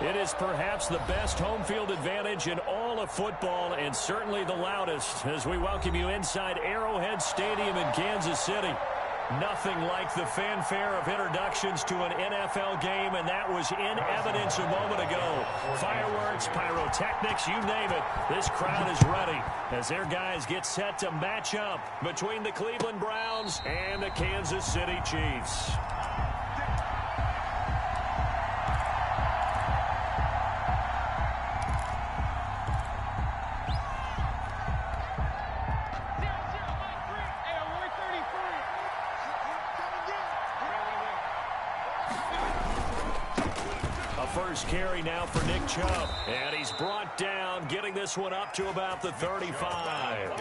It is perhaps the best home field advantage in all of football, and certainly the loudest, as we welcome you inside Arrowhead Stadium in Kansas City. Nothing like the fanfare of introductions to an NFL game, and that was in evidence a moment ago. Fireworks, pyrotechnics, you name it. This crowd is ready as their guys get set to match up between the Cleveland Browns and the Kansas City Chiefs. First carry now for Nick Chubb. And he's brought down, getting this one up to about the 35.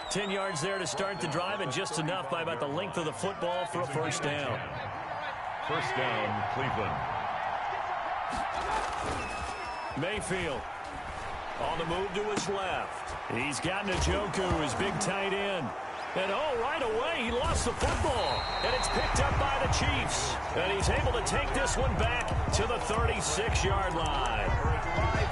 10 yards there to start the drive, and just enough by about the length of the football for a first down. First down, Cleveland. Mayfield on the move to his left. He's got Njoku, his big tight end. And right away, he lost the football. And it's picked up by the Chiefs. And he's able to take this one back to the 36-yard line.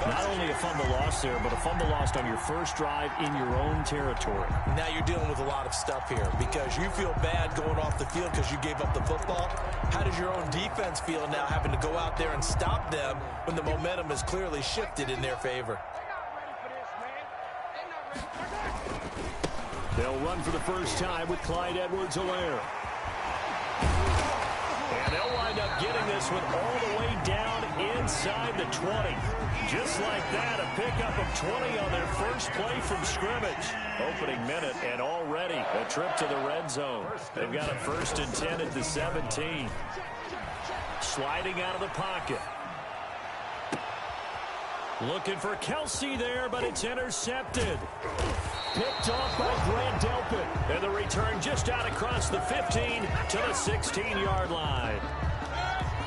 Not only a fumble loss there, but a fumble lost on your first drive in your own territory. Now you're dealing with a lot of stuff here because you feel bad going off the field because you gave up the football. How does your own defense feel now having to go out there and stop them when the momentum is clearly shifted in their favor? They'll run for the first time with Clyde Edwards-Helaire. And they'll wind up getting this one all the way down inside the 20. Just like that, a pickup of 20 on their first play from scrimmage. Opening minute, and already a trip to the red zone. They've got a 1st and 10 at the 17. Sliding out of the pocket. Looking for Kelsey there, but it's intercepted. Picked off by Grant Delpit. And the return just out across the 15 to the 16-yard line.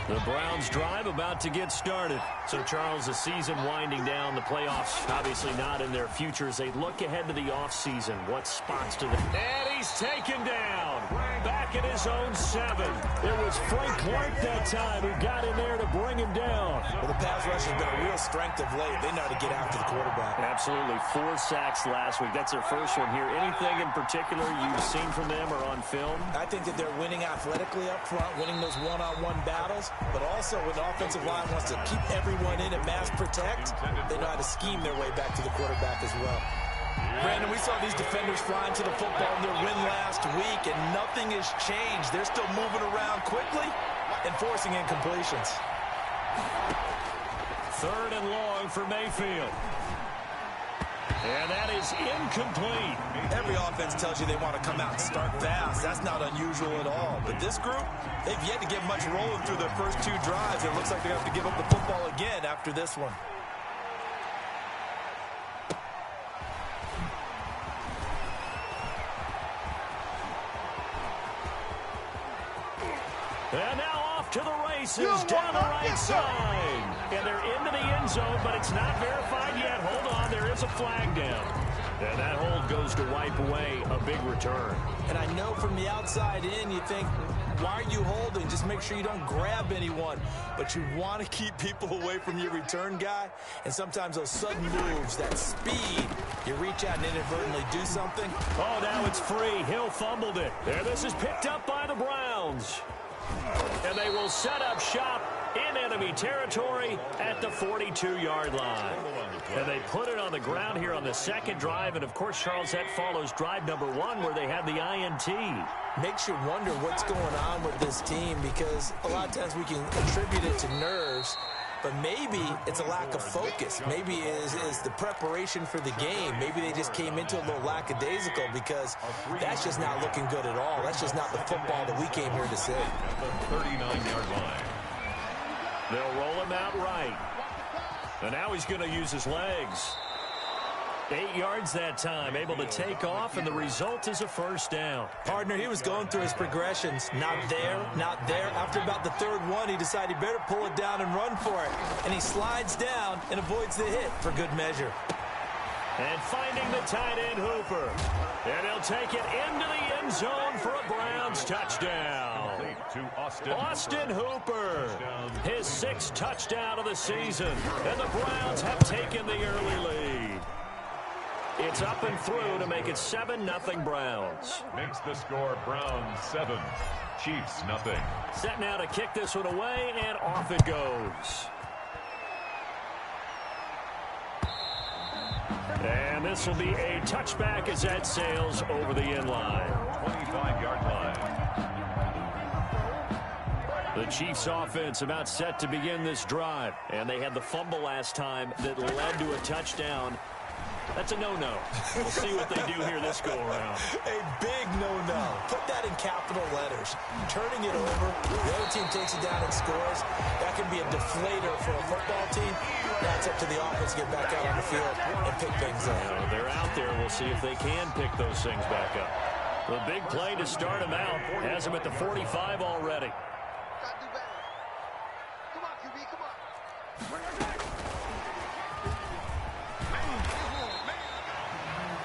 The Browns drive about to get started. So, Charles, the season winding down, the playoffs obviously not in their future as they look ahead to the offseason. What spots do they... And he's taken down. Back at his own 7. It was Frank Clark that time who got in there to bring him down. Well, the pass rush has been a real strength of late. They know how to get after the quarterback. Absolutely. 4 sacks last week. That's their first one here. Anything in particular you've seen from them or on film? I think that they're winning athletically up front, winning those one-on-one battles, but also when the offensive line wants to keep everyone in and mass protect, they know how to scheme their way back to the quarterback as well. Brandon, we saw these defenders flying to the football in their win last week, and nothing has changed. They're still moving around quickly and forcing incompletions. 3rd and long for Mayfield. And that is incomplete. Every offense tells you they want to come out and start fast. That's not unusual at all. But this group, they've yet to get much rolling through their first 2 drives. It looks like they have to give up the football again after this one. And now off to the races down the right side. And they're into the end zone, but it's not verified yet. Hold on, there is a flag down. And that hold goes to wipe away a big return. And I know from the outside in, you think, why are you holding? Just make sure you don't grab anyone. But you want to keep people away from your return guy. And sometimes those sudden moves, that speed, you reach out and inadvertently do something. Oh, now it's free. Hill fumbled it. There, this is picked up by the Browns. And they will set up shop in enemy territory at the 42-yard line. And they put it on the ground here on the second drive. And, of course, Charles, that follows drive number 1 where they had the INT. Makes you wonder what's going on with this team because a lot of times we can attribute it to nerves. But maybe it's a lack of focus. Maybe it is the preparation for the game. Maybe they just came into a little lackadaisical because that's just not looking good at all. That's just not the football that we came here to see. At the 39-yard line. They'll roll him out right. And now he's going to use his legs. 8 yards that time, able to take off, and the result is a first down. Partner, he was going through his progressions. Not there, not there. After about the 3rd one, he decided he better pull it down and run for it. And he slides down and avoids the hit for good measure. And finding the tight end, Hooper. And he'll take it into the end zone for a Browns touchdown. to Austin Hooper. His 6th touchdown of the season. And the Browns have taken the early lead. It's up and through to make it 7-0 Browns. Makes the score Browns 7, Chiefs nothing. Set now to kick this one away, and off it goes. And this will be a touchback as that sails over the end line. 25-yard line. The Chiefs offense about set to begin this drive. And they had the fumble last time that led to a touchdown. That's a no-no. We'll see what they do here this go-around. A big no-no. Put that in capital letters. Turning it over, the other team takes it down and scores. That can be a deflator for a football team. Now it's up to the offense to get back out on the field and pick things up. They're out there. We'll see if they can pick those things back up. The big play to start them out has them at the 45 already. Come on, QB, come on.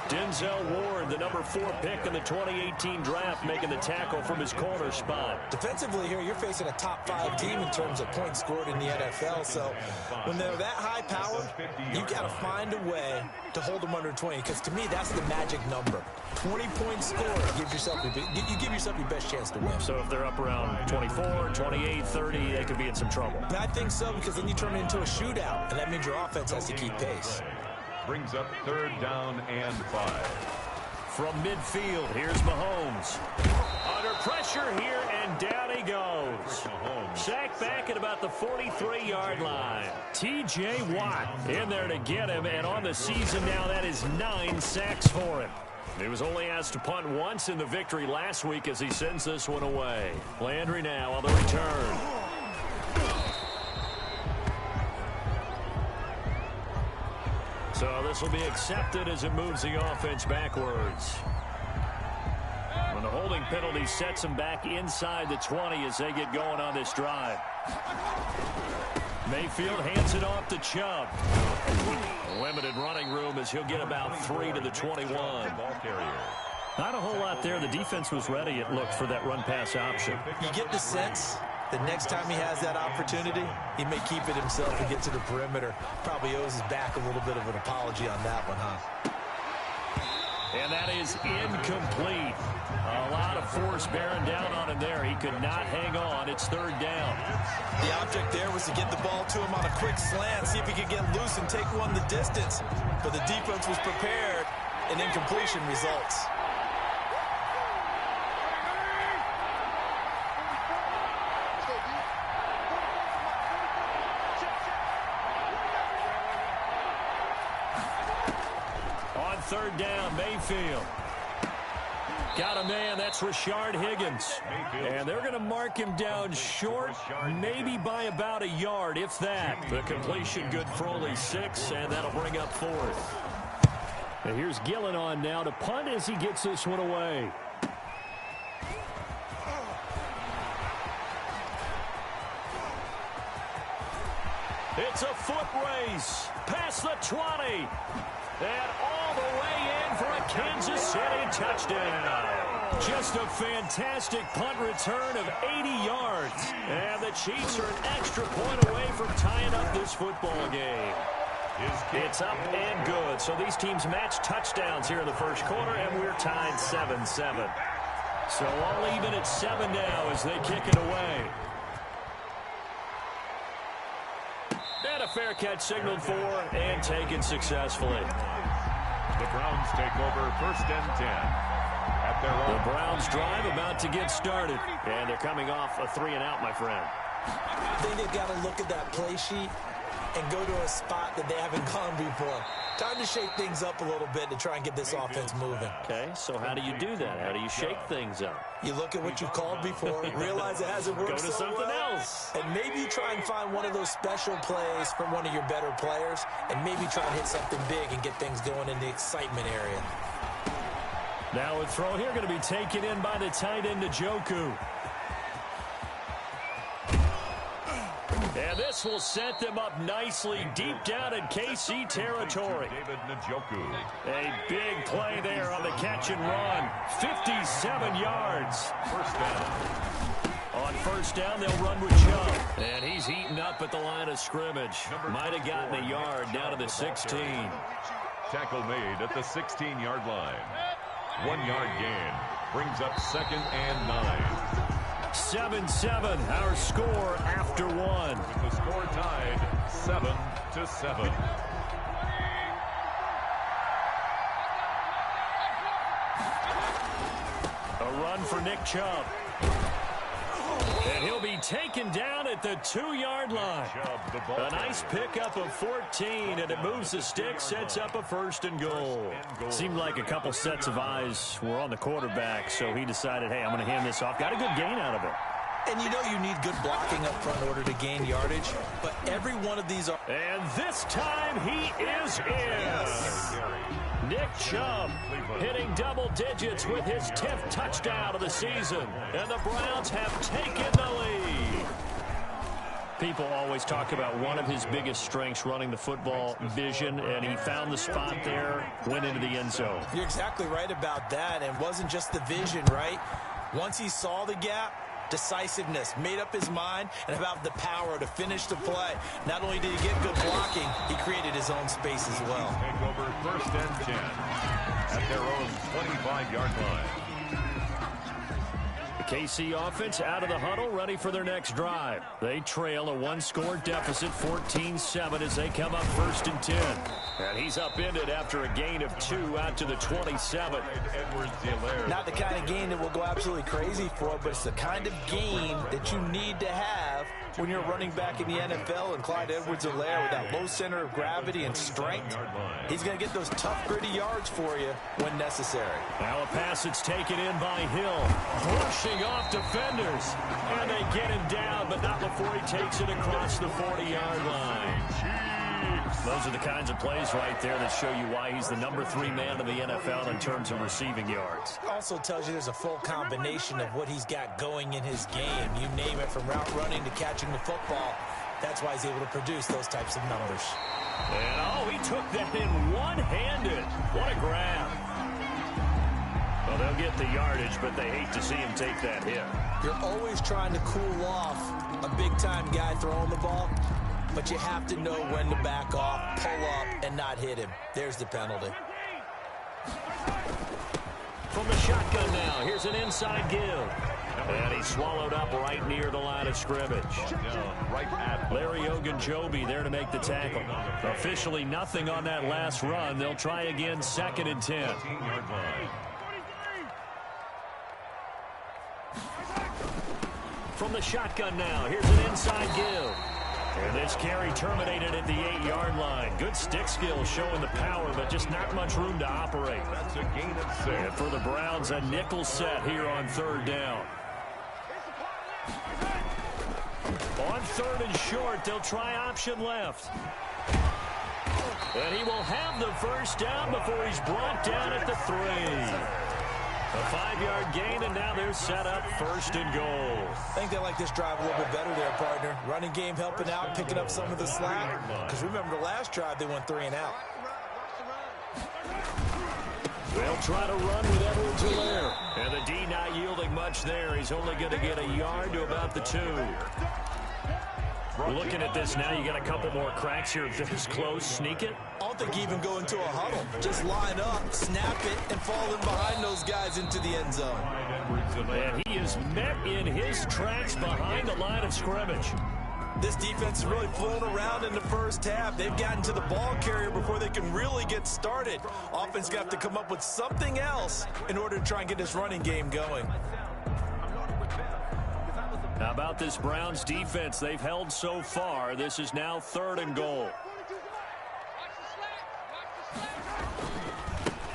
Denzel Ward, the number 4 pick in the 2018 draft, making the tackle from his corner spot. Defensively here, you're facing a top 5 team in terms of points scored in the NFL. So when they're that high powered, you've got to find a way to hold them under 20. Because to me, that's the magic number. 20 points scored, you give yourself your best chance to win. So if they're up around 24, 28, 30, they could be in some trouble. I think so, because then you turn it into a shootout, and that means your offense has to keep pace. Brings up 3rd down and 5. From midfield, here's Mahomes. Under pressure here, and down he goes. Sacked back at about the 43-yard line. T.J. Watt in there to get him, and on the season now, that is 9 sacks for him. He was only asked to punt once in the victory last week as he sends this one away. Landry now on the return. So this will be accepted as it moves the offense backwards. When the holding penalty sets them back inside the 20 as they get going on this drive. Mayfield hands it off to Chubb. Limited running room as he'll get about 3 to the 21. Ball carrier. Not a whole lot there. The defense was ready, it looked, for that run-pass option. You get the sense the next time he has that opportunity, he may keep it himself and get to the perimeter. Probably owes his back a little bit of an apology on that one, huh? And that is incomplete. A lot of force bearing down on him there. He could not hang on. It's 3rd down. The object there was to get the ball to him on a quick slant, see if he could get loose and take one the distance. But the defense was prepared, and incompletion results. On 3rd down, Mayfield. Got a man, that's Rashard Higgins. And they're going to mark him down short, maybe by about a yard, if that. The completion good for only 6, and that'll bring up 4th. And here's Gillen on now to punt as he gets this one away. It's a foot race past the 20. And all the way in for a Kansas City touchdown. Just a fantastic punt return of 80 yards. And the Chiefs are an extra point away from tying up this football game. It's up and good. So these teams match touchdowns here in the first quarter, and we're tied 7-7. So all even at 7 now as they kick it away. And a fair catch signaled for and taken successfully. The Browns take over 1st and 10. At their own. The Browns drive about to get started. And they're coming off a 3-and-out, my friend. I think they've got to look at that play sheet and go to a spot that they haven't gone before. Time to shake things up a little bit to try and get this offense moving. Okay, so how do you do that? How do you shake things up? You look at what you called before, realize it hasn't worked Go to so something well, else. and maybe you try and find one of those special plays from one of your better players, and maybe try and hit something big and get things going in the excitement area. Now a throw here going to be taken in by the tight end Njoku. And this will set them up nicely deep down in KC territory. David Njoku. A big play there on the catch and run. 57 yards. 1st down. On first down. They'll run with Chubb. And he's eaten up at the line of scrimmage. Might have gotten a yard down to the 16. Tackle made at the 16-yard line. 1 yard gain. Brings up 2nd and 9. 7-7, our score after one. With the score tied 7-7. A run for Nick Chubb. And he'll be taken down at the 2-yard line. A nice pickup of 14, and it moves the stick, sets up a 1st and goal. Seemed like a couple sets of eyes were on the quarterback, so he decided, hey, I'm going to hand this off. Got a good gain out of it. And you know you need good blocking up front in order to gain yardage, but every one of these are... And this time he is in. Yes. Nick Chubb hitting double digits with his 10th touchdown of the season. And the Browns have taken the lead. People always talk about one of his biggest strengths, running the football, vision, and he found the spot there, went into the end zone. You're exactly right about that, and it wasn't just the vision, right? Once he saw the gap, decisiveness, made up his mind, and about the power to finish the play. Not only did he get good blocking, he created his own space as well. Take over 1st and 10 at their own 25-yard line. The KC offense out of the huddle, ready for their next drive. They trail a 1-score deficit, 14-7, as they come up 1st and 10. And he's upended after a gain of 2 out to the 27. Not the kind of gain that will go absolutely crazy for, but it's the kind of gain that you need to have when you're running back in the NFL. And Clyde Edwards-Helaire, with that low center of gravity and strength, he's going to get those tough, gritty yards for you when necessary. Now a pass that's taken in by Hill, rushing off defenders, and they get him down, but not before he takes it across the 40-yard line. Those are the kinds of plays right there that show you why he's the number 3 man in the NFL in terms of receiving yards. Also tells you there's a full combination of what he's got going in his game. You name it, from route running to catching the football. That's why he's able to produce those types of numbers. And oh, he took that in one-handed. What a grab. Well, they'll get the yardage, but they hate to see him take that hit. You're always trying to cool off a big-time guy throwing the ball, but you have to know when to back off, pull up, and not hit him. There's the penalty. From the shotgun now, here's an inside give. And he's swallowed up right near the line of scrimmage. Larry Ogunjobi there to make the tackle. Officially nothing on that last run. They'll try again, 2nd and 10. From the shotgun now, here's an inside give. And this carry terminated at the 8-yard line. Good stick skill showing the power, but just not much room to operate. That's a gain of 6. And for the Browns, a nickel set here on 3rd down. On 3rd and short, they'll try option left. And he will have the first down before he's brought down at the 3. A 5-yard gain, and now they're set up 1st and goal. I think they like this drive a little bit better there, partner. Running game helping out, picking up some of the slack. Because remember, the last drive, they went 3 and out. They'll try to run with Edwards-Helaire. And the D not yielding much there. He's only going to get a yard to about the 2. Looking at this now, you got a couple more cracks here. This close, sneak it. I don't think even go into a huddle. Just line up, snap it, and fall in behind those guys into the end zone. And he is met in his tracks behind the line of scrimmage. This defense is really flown around in the first half. They've gotten to the ball carrier before they can really get started. Offense got to come up with something else in order to try and get this running game going. How about this Browns defense? They've held so far. This is now 3rd and goal.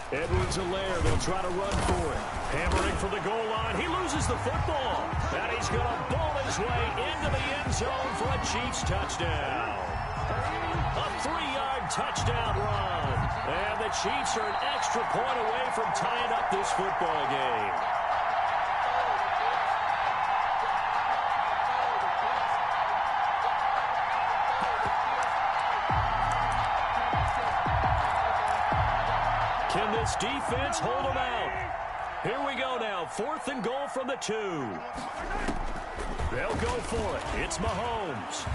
Edwards-Helaire, they'll try to run for it. Hammering for the goal line. He loses the football. And he's going to ball his way into the end zone for a Chiefs touchdown. A 3-yard touchdown run. And the Chiefs are an extra point away from tying up this football game. Can this defense hold them out? Here we go now. 4th and goal from the 2. They'll go for it. It's Mahomes.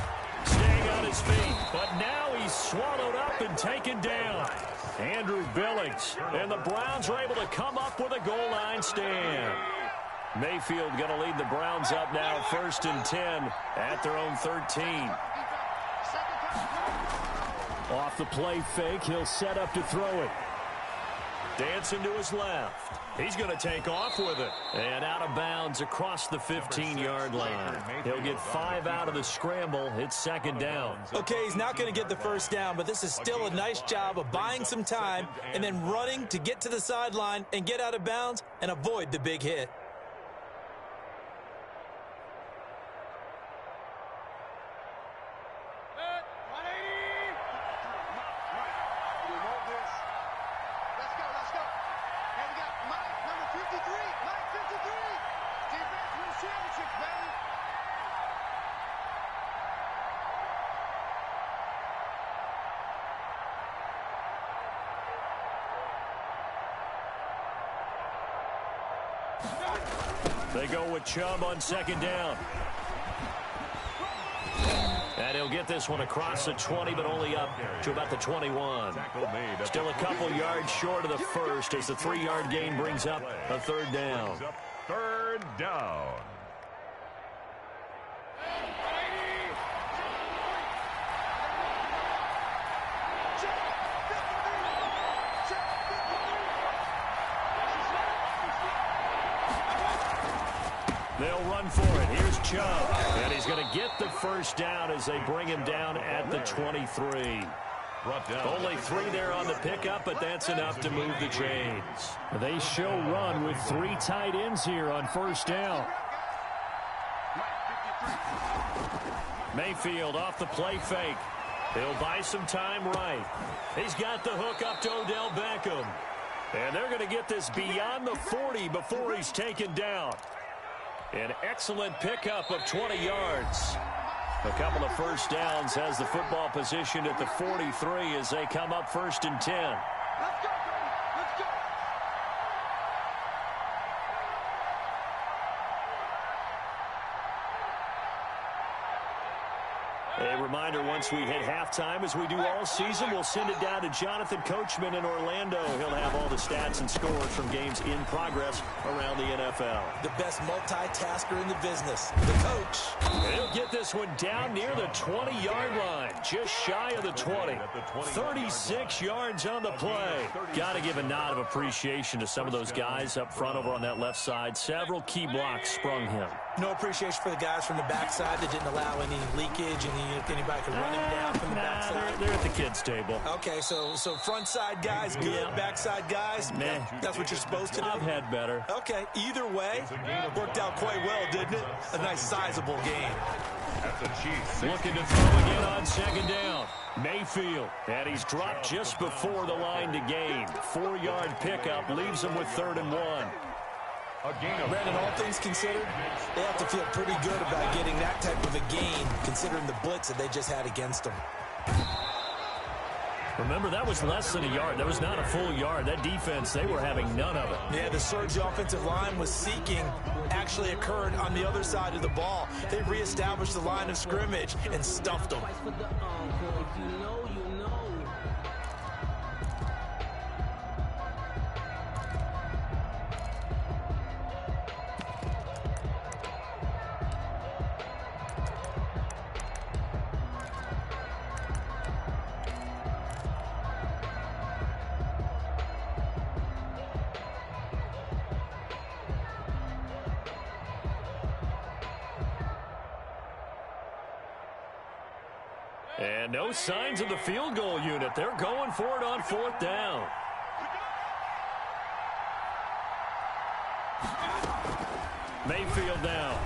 Staying on his feet, but now he's swallowed up and taken down. Andrew Billings, and the Browns are able to come up with a goal line stand. Mayfield going to lead the Browns up now, 1st and 10 at their own 13. Off the play fake, he'll set up to throw it. Dancing to his left. He's going to take off with it. And out of bounds across the 15-yard line. He'll get 5 out of the scramble. It's 2nd down. Okay, he's not going to get the first down, but this is still a nice job of buying some time and then running to get to the sideline and get out of bounds and avoid the big hit. They go with Chubb on 2nd down. And he'll get this one across the 20, but only up to about the 21. Still a couple yards short of the first as the 3-yard gain brings up a 3rd down. 3rd down. They'll run for it. Here's Chubb. And he's going to get the first down as they bring him down at the 23. Only 3 there on the pickup, but that's enough to move the chains. They show run with 3 tight ends here on 1st down. Mayfield off the play fake. He'll buy some time right. He's got the hook up to Odell Beckham. And they're going to get this beyond the 40 before he's taken down. An excellent pickup of 20 yards. A couple of first downs has the football position at the 43 as they come up 1st and 10. Let's go, let's go. A reminder, once we hit halftime, as we do all season, we'll send it down to Jonathan Coachman in Orlando. He'll have all the stats and scores from games in progress around the NFL. The best multitasker in the business, the coach. He'll get this one down near the 20-yard line, just shy of the 20. 36 yards on the play. Got to give a nod of appreciation to some of those guys up front over on that left side. Several key blocks sprung him. No appreciation for the guys from the backside that didn't allow any leakage and anybody could run him down from the backside. They're at the kids' table. Okay, so front side guys good, Yeah. backside guys, that's what you're supposed to do? I've had better. Okay, either way, worked out quite well, didn't it? A nice sizable game. Looking to throw again on 2nd down. Mayfield, and he's dropped just before the line to gain. 4-yard pickup leaves him with 3rd and 1. Brandon, all things considered, they have to feel pretty good about getting that type of a gain, considering the blitz that they just had against them. Remember, that was less than a yard. That was not a full yard. That defense, they were having none of it. Yeah, the surge the offensive line was seeking actually occurred on the other side of the ball. They reestablished the line of scrimmage and stuffed them. And no signs of the field goal unit. They're going for it on 4th down. Mayfield now.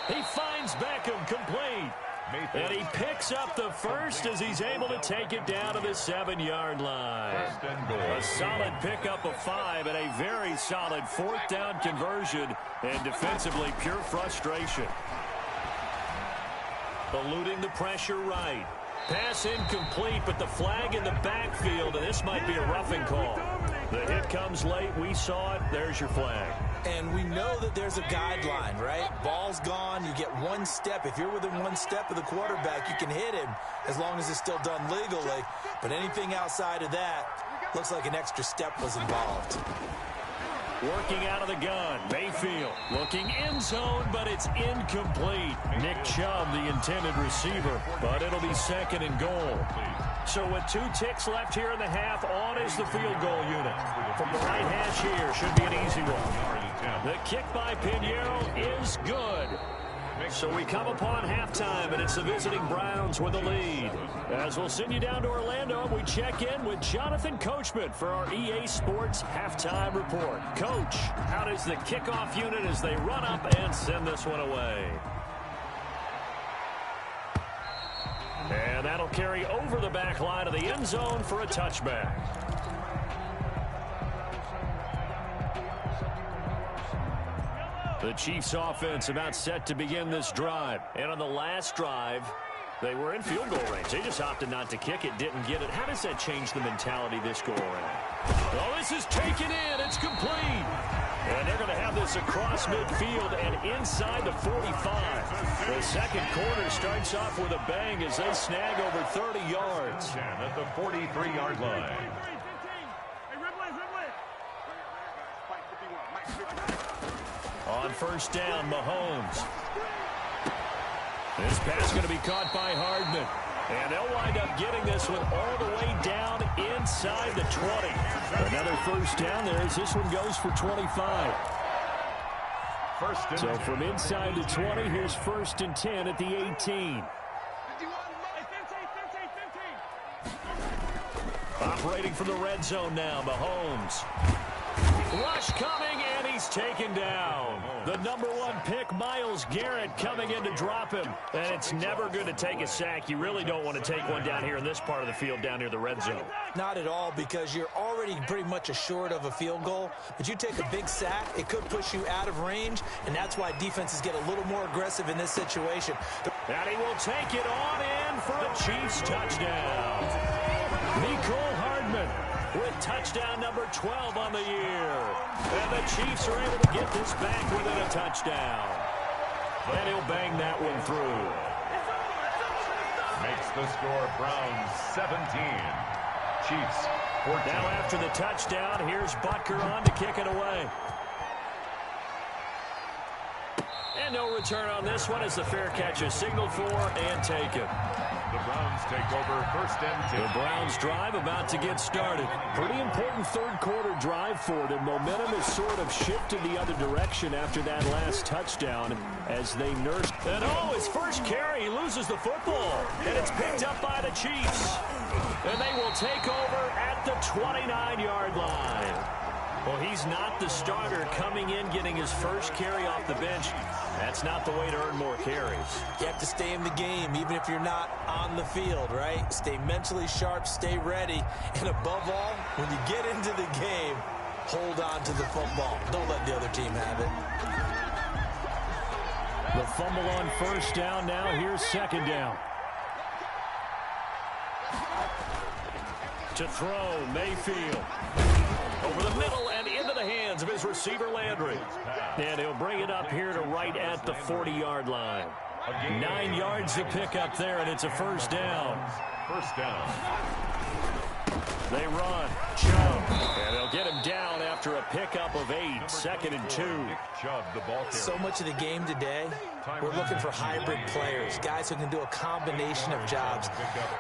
He finds Beckham complete. And he picks up the first as he's able to take it down to the 7-yard line. A solid pickup of 5 and a very solid 4th down conversion. And defensively, pure frustration. Eluding the pressure right. Pass incomplete, but the flag in the backfield, and this might be a roughing call. The hit comes late. We saw it. There's your flag. And we know that there's a guideline, right? Ball ball's gone. You get one step. If you're within one step of the quarterback, you can hit him as long as it's still done legally. But anything outside of that, looks like an extra step was involved. Working out of the gun, Mayfield looking end zone, but it's incomplete. Nick Chubb, the intended receiver, but it'll be 2nd and goal. So with 2 ticks left here in the half, on is the field goal unit. From the right hash here, should be an easy one. The kick by Pinheiro is good. So we come upon halftime, and it's the visiting Browns with the lead. As we'll send you down to Orlando, we check in with Jonathan Coachman for our EA Sports Halftime Report. Coach, how does the kickoff unit as they run up and send this one away? And that'll carry over the back line of the end zone for a touchback. The Chiefs offense about set to begin this drive. And on the last drive, they were in field goal range. They just opted not to kick it, didn't get it. How does that change the mentality this go around? Oh, this is taken in. It's complete. And they're going to have this across midfield and inside the 45. The second quarter starts off with a bang as they snag over 30 yards. At the 43-yard line. On first down, Mahomes. This pass going to be caught by Hardman. And they'll wind up getting this one all the way down inside the 20. Another first down there as this one goes for 25. So from inside the 20, here's 1st and 10 at the 18. Operating from the red zone now, Mahomes. Rush coming, and he's taken down. The #1 pick, Myles Garrett, coming in to drop him. And it's never good to take a sack. You really don't want to take one down here in this part of the field, down near the red zone. Not at all, because you're already pretty much assured of a field goal. But you take a big sack, it could push you out of range, and that's why defenses get a little more aggressive in this situation. And he will take it on in for a Chiefs touchdown. Mecole Hardman with touchdown number 12 on the year. And the Chiefs are able to get this back within a touchdown. And he'll bang that one through. Makes the score Browns 17. Chiefs 14. Now after the touchdown, here's Butker on to kick it away. And no return on this one as the fair catch is signaled for and taken. The Browns take over 1st and 10. The Browns drive about to get started. Pretty important third quarter drive for them. Momentum has sort of shifted the other direction after that last touchdown as they nurse. And oh, his first carry, he loses the football. And it's picked up by the Chiefs. And they will take over at the 29-yard line. Well, he's not the starter coming in, getting his first carry off the bench. That's not the way to earn more carries. You have to stay in the game, even if you're not on the field, right? Stay mentally sharp, stay ready. And above all, when you get into the game, hold on to the football. Don't let the other team have it. The fumble on first down now. Here's 2nd down. To throw, Mayfield. Over the middle and into the hands of his receiver, Landry. And he'll bring it up here to right at the 40-yard line. 9 yards to pick up there, and it's a first down. First down. They run. Chubb. And they'll get him down after a pickup of 8. 2nd and 2. Chubb, the ball carrier. So much of the game today, we're looking for hybrid players, guys who can do a combination of jobs.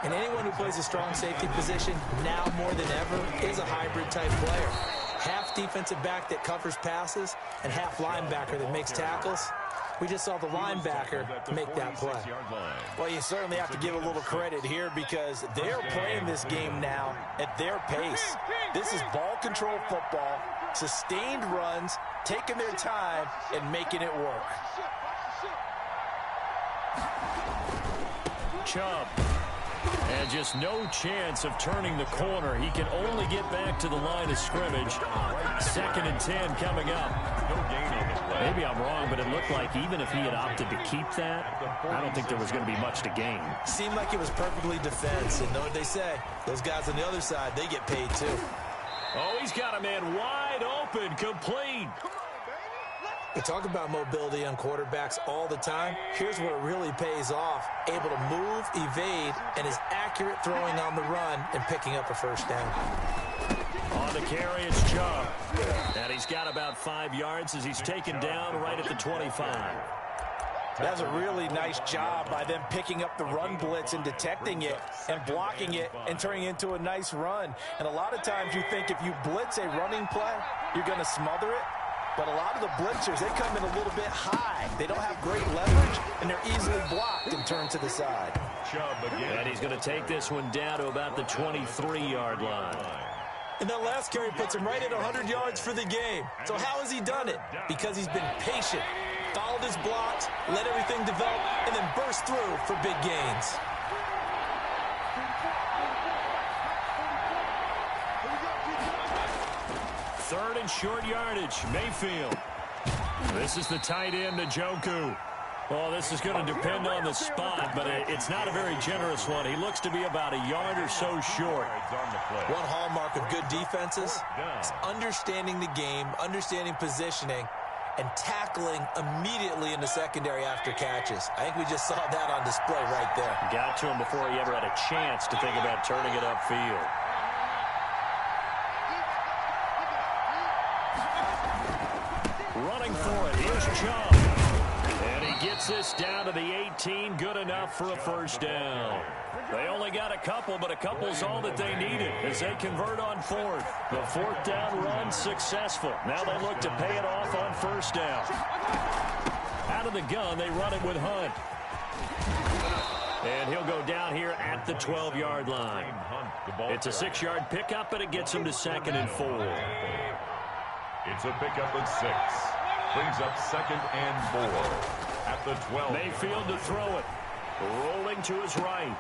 And anyone who plays a strong safety position, now more than ever, is a hybrid-type player. Half defensive back that covers passes and half linebacker that makes tackles. We just saw the linebacker make that play. Well, you certainly have to give a little credit here because they're playing this game now at their pace. This is ball control football, sustained runs, taking their time, and making it work. Chubb. And just no chance of turning the corner. He can only get back to the line of scrimmage. 2nd and 10 coming up. No gain on the play. Maybe I'm wrong, but it looked like even if he had opted to keep that, I don't think there was going to be much to gain. Seemed like it was perfectly defense. And know what they say? Those guys on the other side, they get paid too. Oh, he's got a man wide open, complete. We talk about mobility on quarterbacks all the time. Here's where it really pays off. Able to move, evade, and is accurate throwing on the run and picking up a first down. On the carry, it's Chubb. And he's got about 5 yards as he's taken down right at the 25. That's a really nice job by them picking up the run blitz and detecting it and blocking it and turning it into a nice run. And a lot of times you think if you blitz a running play, you're going to smother it. But a lot of the blitzers, they come in a little bit high. They don't have great leverage, and they're easily blocked and turned to the side. And he's going to take this one down to about the 23-yard line. And that last carry puts him right at 100 yards for the game. So how has he done it? Because he's been patient, followed his blocks, let everything develop, and then burst through for big gains. Third and short yardage, Mayfield. This is the tight end, Njoku. Well, this is going to depend on the spot, but it's not a very generous one. He looks to be about a yard or so short. One hallmark of good defenses is understanding the game, understanding positioning, and tackling immediately in the secondary after catches. I think we just saw that on display right there. Got to him before he ever had a chance to think about turning it upfield. Running for it, here's Chubb. And he gets this down to the 18, good enough for a first down. They only got a couple, but a couple's all that they needed as they convert on fourth. The fourth down run successful. Now they look to pay it off on first down. Out of the gun, they run it with Hunt. And he'll go down here at the 12-yard line. It's a 6-yard pickup, but it gets him to 2nd and 4. It's a pickup of 6. Brings up 2nd and 4 at the 12. Mayfield to throw it. Rolling to his right.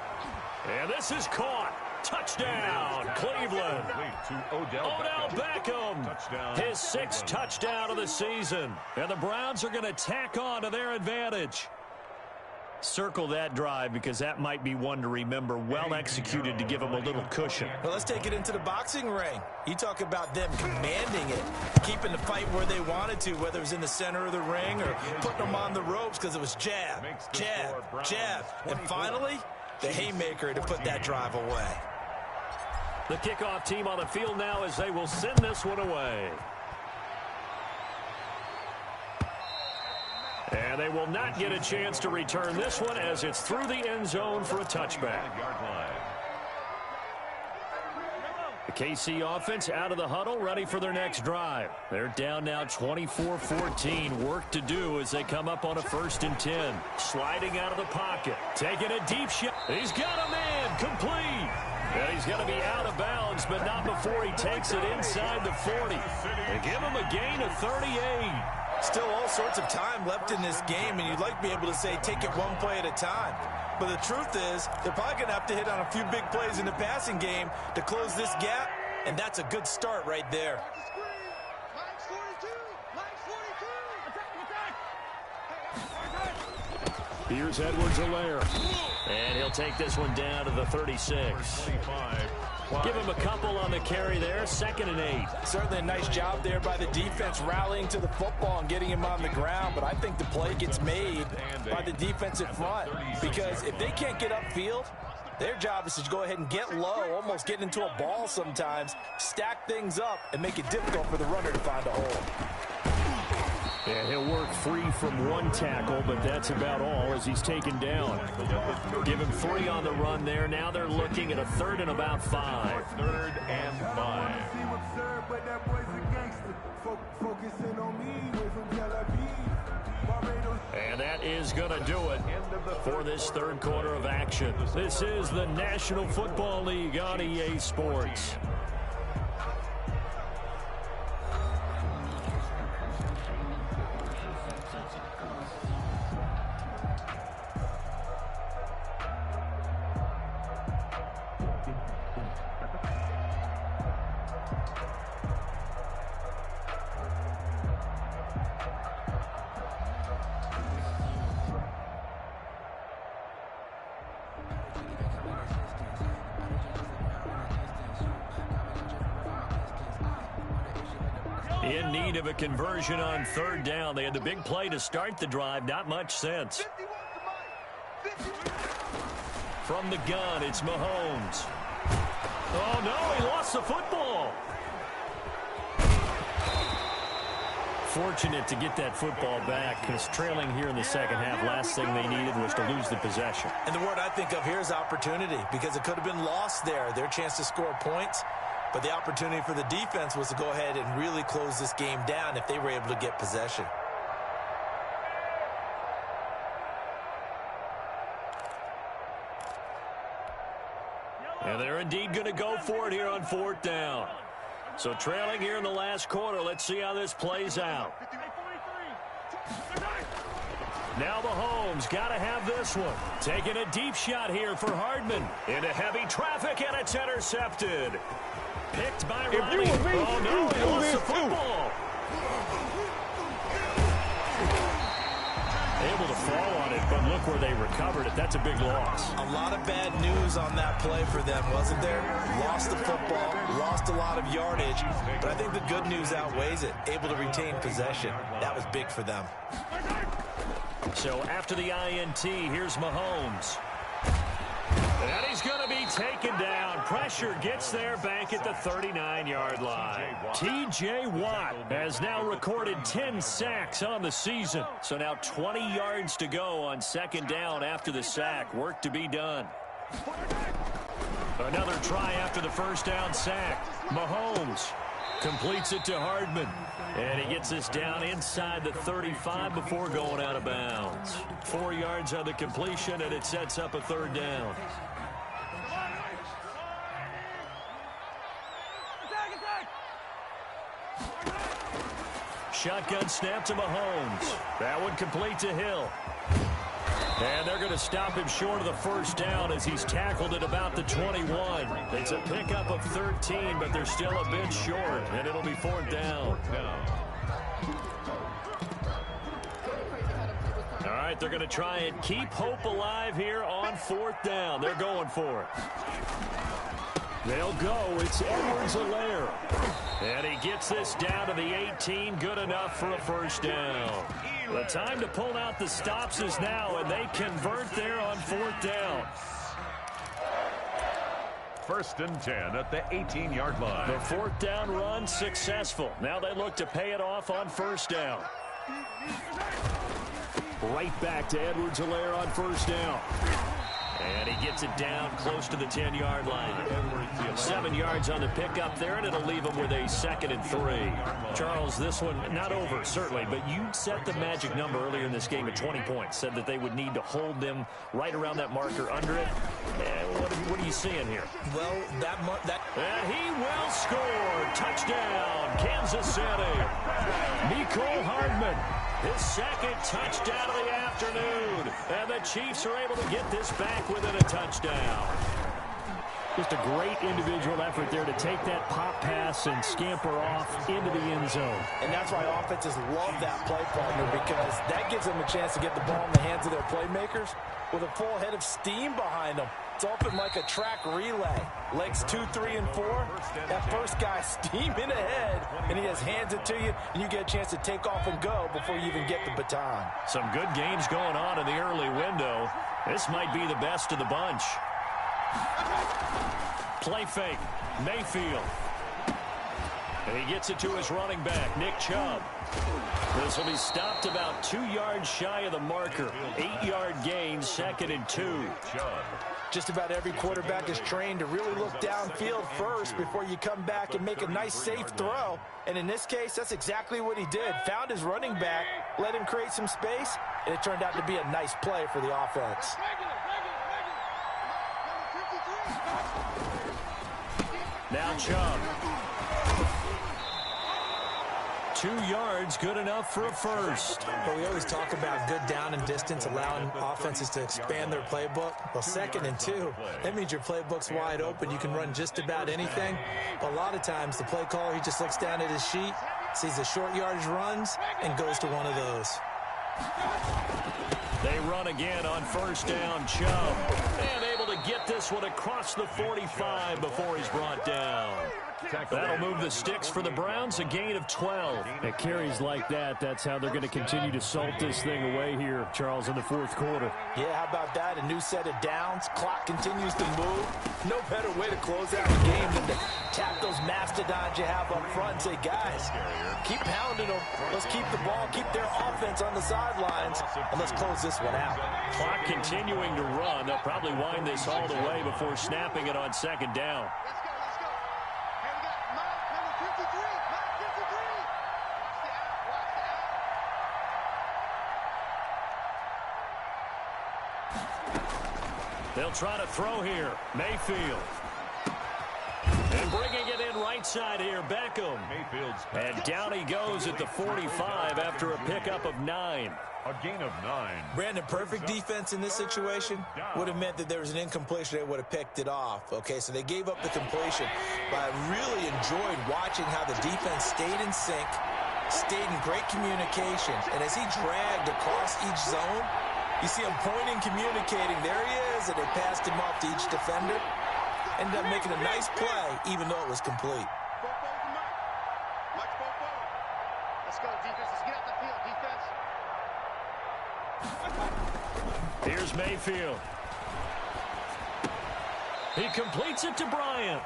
And this is caught. Touchdown, Cleveland. To Odell Beckham. Touchdown. His 6th touchdown of the season. And the Browns are going to tack on to their advantage. Circle that drive because that might be one to remember. Well executed to give them a little cushion. Well, let's take it into the boxing ring. You talk about them commanding it, keeping the fight where they wanted to, whether it was in the center of the ring or putting them on the ropes because it was jab, jab, jab. And finally, the haymaker to put that drive away. The kickoff team on the field now as they will send this one away. And they will not get a chance to return this one as it's through the end zone for a touchback. The KC offense out of the huddle, ready for their next drive. They're down now 24-14. Work to do as they come up on a 1st and 10. Sliding out of the pocket. Taking a deep shot. He's got a man complete. And he's going to be out of bounds, but not before he takes it inside the 40. They give him a gain of 38. Still all sorts of time left in this game, and you'd like to be able to say take it one play at a time. But the truth is, they're probably going to have to hit on a few big plays in the passing game to close this gap, and that's a good start right there. Here's Edwards-Helaire. And he'll take this one down to the 36. Give him a couple on the carry there. 2nd and 8. Certainly a nice job there by the defense rallying to the football and getting him on the ground. But I think the play gets made by the defensive front. Because if they can't get upfield, their job is to go ahead and get low, almost get into a ball sometimes, stack things up, and make it difficult for the runner to find a hole. And he'll work free from one tackle, but that's about all as he's taken down. Give him 3 on the run there. Now they're looking at a 3rd and about 5. 3rd and 5. And that is going to do it for this 3rd quarter of action. This is the National Football League on EA Sports. In need of a conversion on third down. They had the big play to start the drive. Not much sense. From the gun, it's Mahomes. Oh, no, he lost the football. Fortunate to get that football back, because trailing here in the second half, last thing they needed was to lose the possession. And the word I think of here is opportunity, because it could have been lost there, their chance to score points. But the opportunity for the defense was to go ahead and really close this game down if they were able to get possession. And they're indeed going to go for it here on fourth down. So trailing here in the last quarter, let's see how this plays out. Now Mahomes got to have this one. Taking a deep shot here for Hardman. Into heavy traffic, and it's intercepted. Picked by Ronnie. Oh, no, he lost the football. Able to fall on it, but look where they recovered it. That's a big loss. A lot of bad news on that play for them, wasn't there? Lost the football, lost a lot of yardage, but I think the good news outweighs it. Able to retain possession. That was big for them. So after the INT, here's Mahomes. And he's going to be taken down. Pressure gets there back at the 39-yard line. T.J. Watt has now recorded 10 sacks on the season. So now 20 yards to go on second down after the sack. Work to be done. Another try after the first down sack. Mahomes completes it to Hardman. And he gets us down inside the 35 before going out of bounds. 4 yards on the completion, and it sets up a third down. Shotgun snap to Mahomes. That one complete to Hill. And they're going to stop him short of the first down as he's tackled at about the 21. It's a pickup of 13, but they're still a bit short, and it'll be fourth down. All right, they're going to try and keep hope alive here on fourth down. They're going for it. They'll go. It's Edwards-Helaire. And he gets this down to the 18. Good enough for a first down. The time to pull out the stops is now, and they convert there on fourth down. First and 10 at the 18-yard line. The fourth down run successful. Now they look to pay it off on first down. Right back to Edwards-Helaire on first down. And he gets it down close to the 10-yard line. 7 yards on the pickup there, and it'll leave him with a 2nd and 3. Charles, this one not over, certainly, but you set the magic number earlier in this game at 20 points. Said that they would need to hold them right around that marker under it. What are you seeing here? Well, And he will score. Touchdown, Kansas City. Mecole Hardman. His second touchdown of the afternoon. And the Chiefs are able to get this back within a touchdown. Just a great individual effort there to take that pop pass and scamper off into the end zone. And that's why offenses love that play partner, because that gives them a chance to get the ball in the hands of their playmakers with a full head of steam behind them. It's often like a track relay. Legs 2, 3, and 4. That first guy steaming ahead, and he just hands it to you, and you get a chance to take off and go before you even get the baton. Some good games going on in the early window. This might be the best of the bunch. Play fake. Mayfield. And he gets it to his running back, Nick Chubb. This will be stopped about 2 yards shy of the marker. 8-yard gain, 2nd and 2. Just about every quarterback is trained to really look downfield first before you come back and make a nice, safe throw. And in this case, that's exactly what he did. Found his running back, let him create some space, and it turned out to be a nice play for the offense. Now Chubb. 2 yards, good enough for a first. But we always talk about good down and distance, allowing offenses to expand their playbook. Well, 2nd and 2, that means your playbook's wide open. You can run just about anything. But a lot of times, the play caller, he just looks down at his sheet, sees the short yardage runs, and goes to one of those. They run again on first down. Chubb. And able to get this one across the 45 before he's brought down. That'll move the sticks for the Browns, a gain of 12. At carries like that, that's how they're going to continue to salt this thing away here, Charles, in the fourth quarter. Yeah, how about that? A new set of downs. Clock continues to move. No better way to close out the game than to tap those mastodons you have up front and say, guys, keep pounding them. Let's keep the ball, keep their offense on the sidelines, and let's close this one out. Clock continuing to run. They'll probably wind this all the way before snapping it on second down. They'll try to throw here. Mayfield. And bringing it in right side here, Beckham. And down he goes at the 45 after a pickup of 9. A gain of 9. Brandon, perfect defense in this situation would have meant that there was an incompletion. They would have picked it off. Okay, so they gave up the completion. But I really enjoyed watching how the defense stayed in sync, stayed in great communication. And as he dragged across each zone, you see him pointing, communicating. There he is, and they passed him off to each defender. Ended up making a nice play, even though it was complete. Let's go, defense. Let's get out the field, defense. Here's Mayfield. He completes it to Bryant.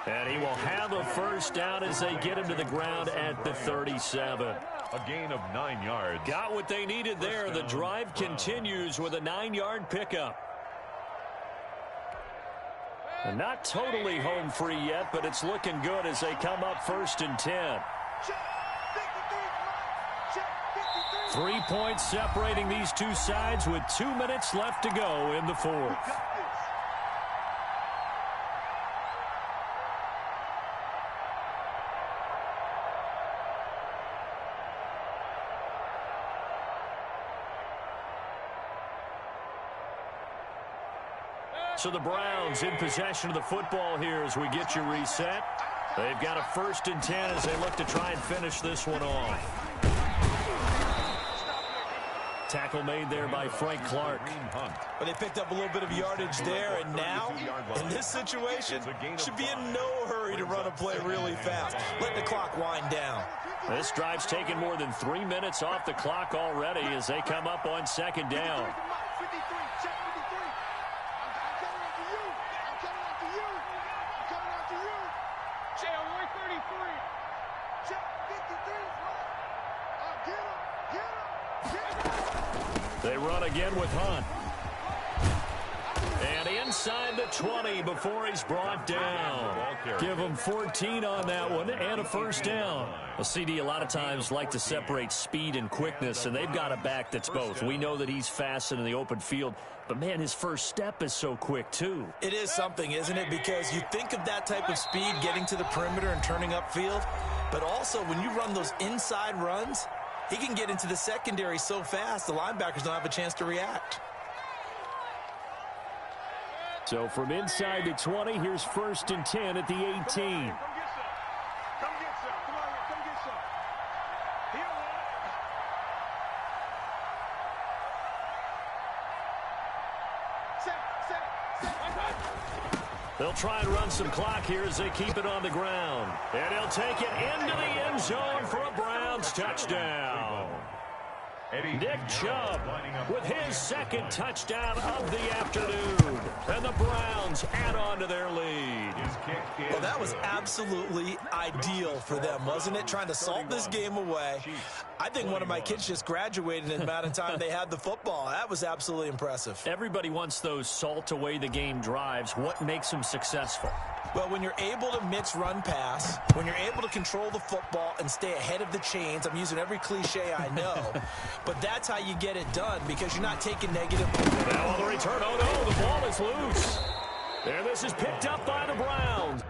And he will have a first down as they get him to the ground at the 37. A gain of 9 yards. Got what they needed there. The drive continues with a 9-yard pickup. And not totally home free yet, but it's looking good as they come up 1st and 10. 3 points separating these two sides with 2 minutes left to go in the fourth. So the Browns in possession of the football here as we get you reset. They've got a 1st and 10 as they look to try and finish this one off. Tackle made there by Frank Clark. But they picked up a little bit of yardage there, and now, in this situation, should be in no hurry to run a play really fast. Let the clock wind down. This drive's taken more than 3 minutes off the clock already as they come up on 2nd down. They run again with Hunt. And inside the 20 before he's brought down. Give him 14 on that one and a first down. Well, CD, a lot of times like to separate speed and quickness, and they've got a back that's both. We know that he's fast in the open field, but, man, his first step is so quick, too. It is something, isn't it? Because you think of that type of speed getting to the perimeter and turning upfield, but also when you run those inside runs, he can get into the secondary so fast the linebackers don't have a chance to react. So from inside the 20, here's 1st and 10 at the 18. Come get some. Come on here. Come get some. Here, They'll try and run some clock here as they keep it on the ground. And he'll take it into the end zone for a Browns touchdown. Nick Chubb with his 2nd touchdown of the afternoon. And the Browns add on to their lead. Well, that was absolutely ideal for them, wasn't it? Trying to salt this game away. I think one of my kids just graduated in the amount of time they had the football. That was absolutely impressive. Everybody wants those salt away the game drives. What makes them successful? Well, when you're able to mix run pass, when you're able to control the football and stay ahead of the chains, I'm using every cliche I know, but that's how you get it done because you're not taking negative. Now on the return, oh no, the ball is loose. And this is picked up by the Browns.